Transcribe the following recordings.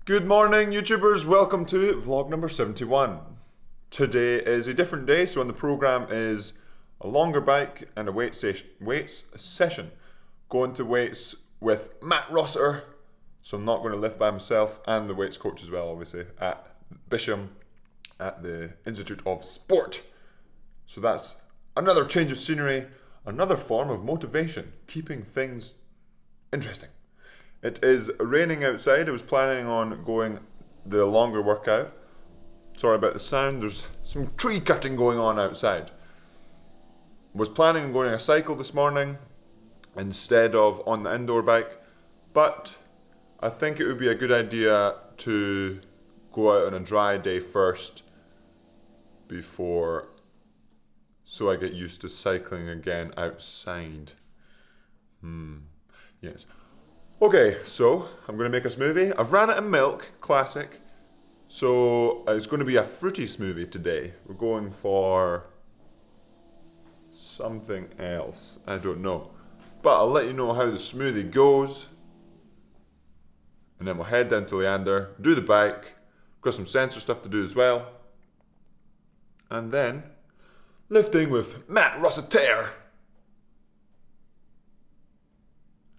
Good morning, YouTubers. Welcome to vlog number 71. Today is a different day, so on the program is a longer bike and a weights session. Going to weights with Matt Rossiter, so I'm not going to lift by myself, and the weights coach as well, obviously, at Buchan at the Institute of Sport. So that's another change of scenery, another form of motivation, keeping things interesting. It is raining outside. I was planning on going the longer workout. Sorry about the sound, there's some tree cutting going on outside. Was planning on going on a cycle this morning instead of on the indoor bike, but I think it would be a good idea to go out on a dry day first so I get used to cycling again outside. Yes. Okay, so I'm going to make a smoothie. I've ran out of milk, classic. So it's going to be a fruity smoothie today. We're going for something else. I don't know. But I'll let you know how the smoothie goes. And then we'll head down to Leander, do the bike. Got some sensor stuff to do as well. And then lifting with Matt Rossiter.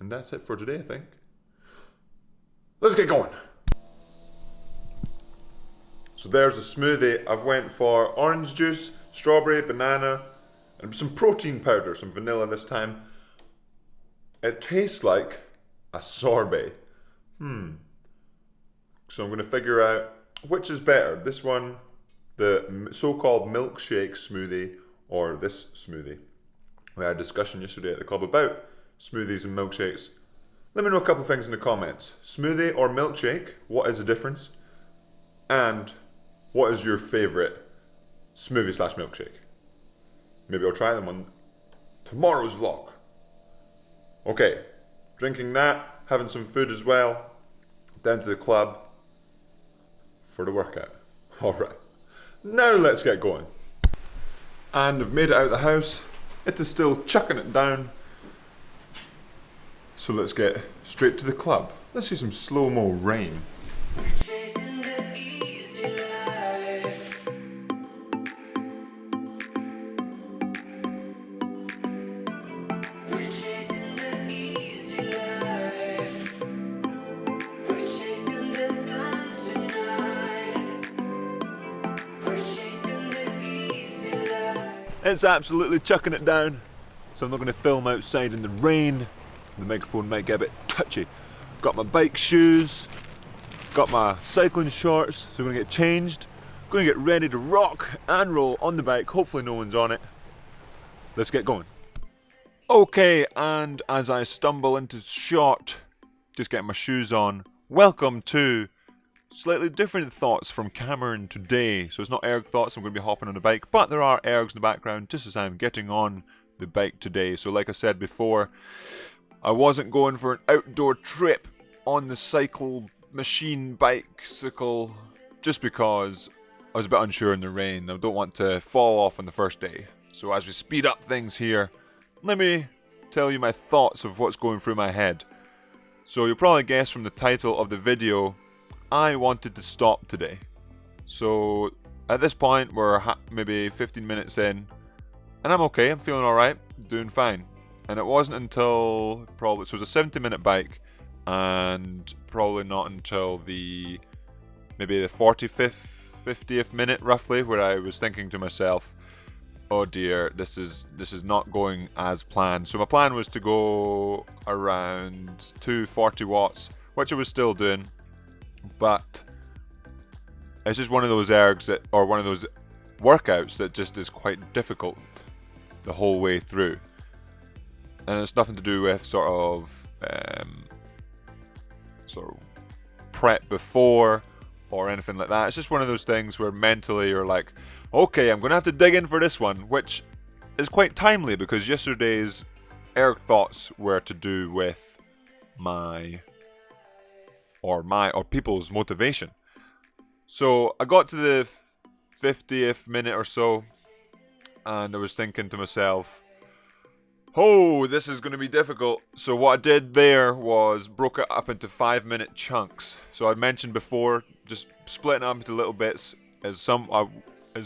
And that's it for today, I think. Let's get going. So there's the smoothie. I've went for orange juice, strawberry, banana, and some protein powder, some vanilla this time. It tastes like a sorbet. So I'm going to figure out which is better. This one, the so-called milkshake smoothie, or this smoothie. We had a discussion yesterday at the club about smoothies and milkshakes. Let me know a couple of things in the comments. Smoothie or milkshake, what is the difference? And what is your favourite smoothie / milkshake? Maybe I'll try them on tomorrow's vlog. Okay, drinking that, having some food as well. Down to the club for the workout. Alright, now let's get going. And I've made it out of the house. It is still chucking it down. So let's get straight to the club. Let's see some slow-mo rain. It's absolutely chucking it down, so I'm not going to film outside in the rain. The microphone might get a bit touchy. Got my bike shoes, got my cycling shorts, so I'm going to get changed. Going to get ready to rock and roll on the bike. Hopefully no one's on it. Let's get going. Okay, and as I stumble into shot, just getting my shoes on, welcome to slightly different thoughts from Cameron today. So it's not erg thoughts, I'm going to be hopping on the bike, but there are ergs in the background just as I'm getting on the bike today. So like I said before, I wasn't going for an outdoor trip on the cycle machine bicycle just because I was a bit unsure in the rain. I don't want to fall off on the first day. So as we speed up things here, let me tell you my thoughts of what's going through my head. So you'll probably guess from the title of the video, I wanted to stop today. So at this point we're maybe 15 minutes in and I'm okay, I'm feeling alright, doing fine. And it wasn't until probably, so it was a 70-minute bike, and probably not until maybe the 45th, 50th minute roughly, where I was thinking to myself, oh dear, this is not going as planned. So my plan was to go around 240 watts, which I was still doing, but it's just one of those one of those workouts that just is quite difficult the whole way through. And it's nothing to do with sort of prep before or anything like that. It's just one of those things where mentally you're like, okay, I'm going to have to dig in for this one, which is quite timely because yesterday's erg thoughts were to do with my or people's motivation. So I got to the 50th minute or so, and I was thinking to myself, Oh, this is going to be difficult. So what I did there was broke it up into 5-minute chunks. So I mentioned before, just splitting it up into little bits is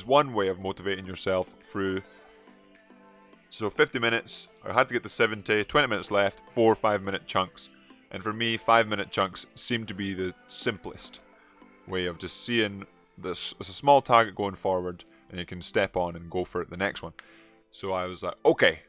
one way of motivating yourself through. So 50 minutes, I had to get to 70, 20 minutes left, 4 5-minute chunks. And for me, 5-minute chunks seem to be the simplest way of just seeing this as a small target going forward, and you can step on and go for it the next one. So I was like, okay,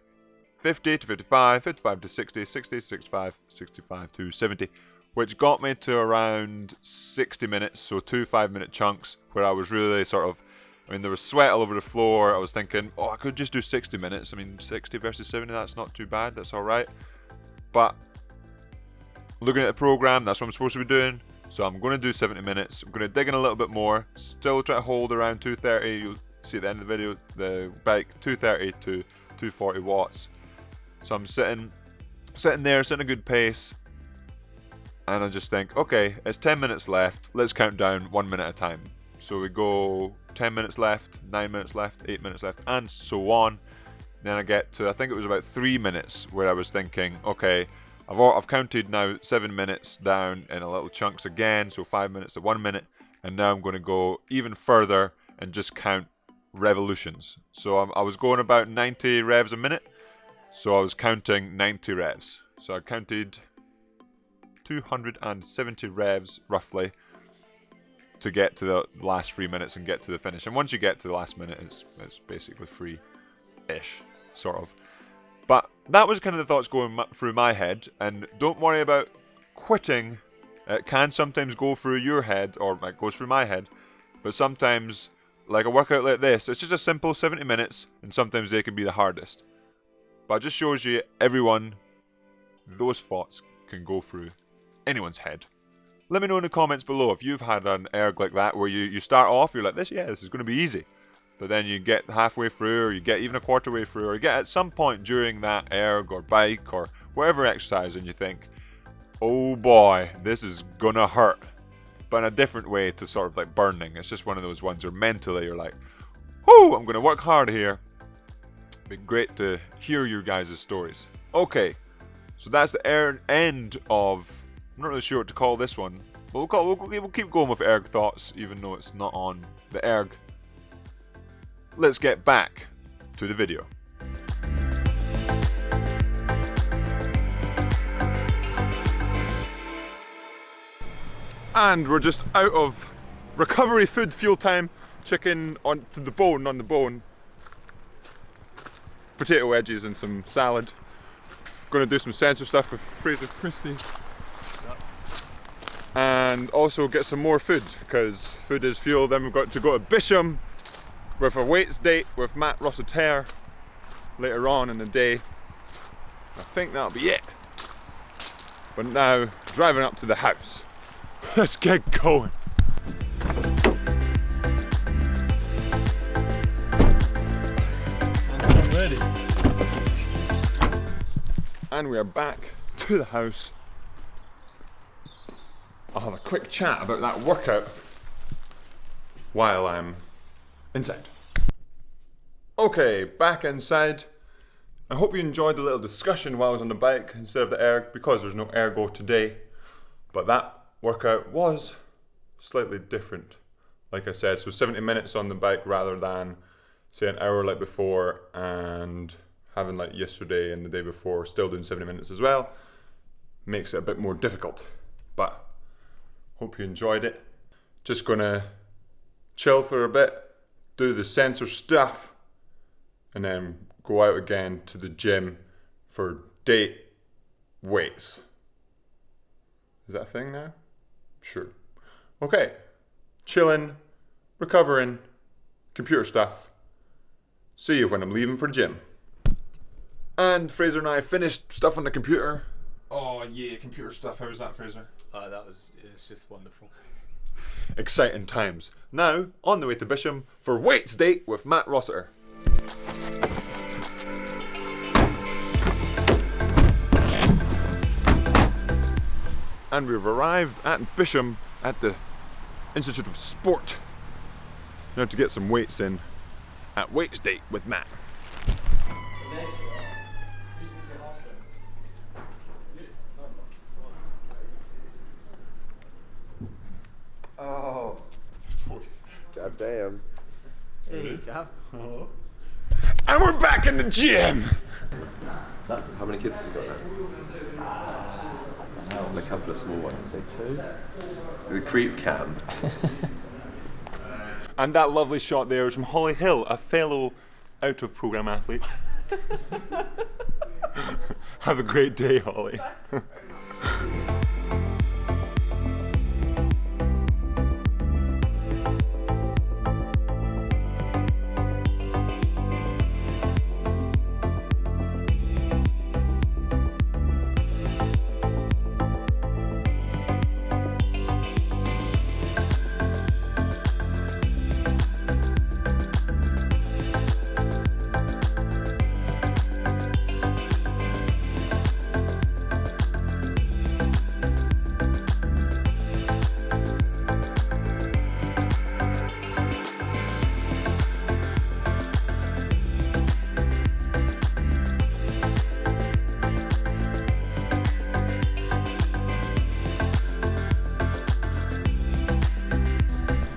50 to 55, 55 to 60, 60 to 65, 65 to 70, which got me to around 60 minutes, so 2 5-minute chunks, where I was really sort of, I mean, there was sweat all over the floor. I was thinking, oh, I could just do 60 minutes. I mean, 60 versus 70, that's not too bad, that's alright. But looking at the program, that's what I'm supposed to be doing. So I'm going to do 70 minutes. I'm going to dig in a little bit more. Still try to hold around 230. You'll see at the end of the video, the bike 230 to 240 watts. So I'm sitting there, setting a good pace. And I just think, okay, it's 10 minutes left. Let's count down 1 minute at a time. So we go 10 minutes left, 9 minutes left, 8 minutes left, and so on. Then I get to, I think it was about 3 minutes, where I was thinking, okay, I've counted now 7 minutes down in a little chunks again, so 5 minutes to 1 minute, and now I'm going to go even further and just count revolutions. So I was going about 90 revs a minute, so I was counting 90 revs. So I counted 270 revs roughly to get to the last 3 minutes and get to the finish. And once you get to the last minute, it's basically free-ish, sort of. But that was kind of the thoughts going through my head, and don't worry about quitting. It can sometimes go through your head, or it goes through my head, but sometimes, like a workout like this, it's just a simple 70 minutes, and sometimes they can be the hardest. But it just shows you those thoughts can go through anyone's head. Let me know in the comments below if you've had an erg like that, where you start off, you're like, this is going to be easy. But then you get halfway through, or you get even a quarter way through, or you get at some point during that erg or bike or whatever exercise, and you think, oh boy, this is gonna hurt. But in a different way to sort of like burning. It's just one of those ones where mentally you're like, whoo, I'm gonna work hard here. It'd be great to hear your guys' stories. Okay, so that's the end of, I'm not really sure what to call this one. But we'll keep going with erg thoughts, even though it's not on the erg. Let's get back to the video. And we're just out of recovery food, fuel time. Chicken on the bone. Potato wedges and some salad. Gonna do some sensor stuff with Fraser Christie. And also get some more food, because food is fuel. Then we've got to go to Buchan with a weights date with Matt Rossiter later on in the day. I think that'll be it. But now, driving up to the house. Let's get going. I'm ready. And we are back to the house. I'll have a quick chat about that workout while I'm inside. Okay, back inside. I hope you enjoyed the little discussion while I was on the bike instead of the erg, because there's no ergo today. But that workout was slightly different. Like I said, so 70 minutes on the bike rather than say an hour like before, and having like yesterday and the day before still doing 70 minutes as well makes it a bit more difficult. But hope you enjoyed it. Just gonna chill for a bit, do the sensor stuff, and then go out again to the gym for date weights. Is that a thing now? Sure. Okay. Chilling, recovering, computer stuff. See you when I'm leaving for the gym. And Fraser and I finished stuff on the computer. Oh yeah, computer stuff. How was that, Fraser? It's just wonderful. Exciting times. Now, on the way to Buchan for weights date with Matt Rossiter. And we've arrived at Buchan at the Institute of Sport. Now to get some weights in at weights date with Matt. God damn. Hey, Gav. And we're back in the gym! How many kids has he got now? A couple of small ones. Say 2. The creep cam. And that lovely shot there is from Holly Hill, a fellow out-of-programme athlete. Have a great day, Holly.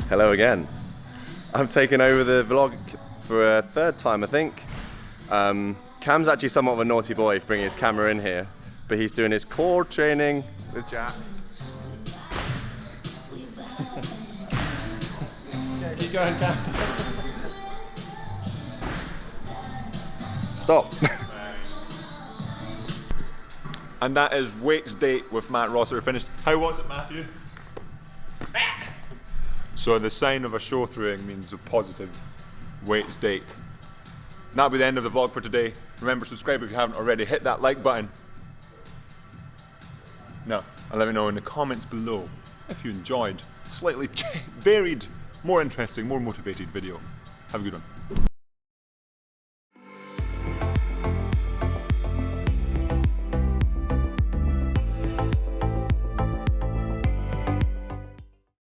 Hello again. I'm taking over the vlog for a 3rd time, I think. Cam's actually somewhat of a naughty boy for bringing his camera in here, but he's doing his core training with Jack. Keep going, Cam. Stop. And that is Weights Date with Matt Rosser finished. How was it, Matthew? So the sign of a show throwing means a positive Weights Date. And that'll be the end of the vlog for today. Remember, subscribe if you haven't already. Hit that like button. Now, and let me know in the comments below if you enjoyed slightly varied, more interesting, more motivated video. Have a good one.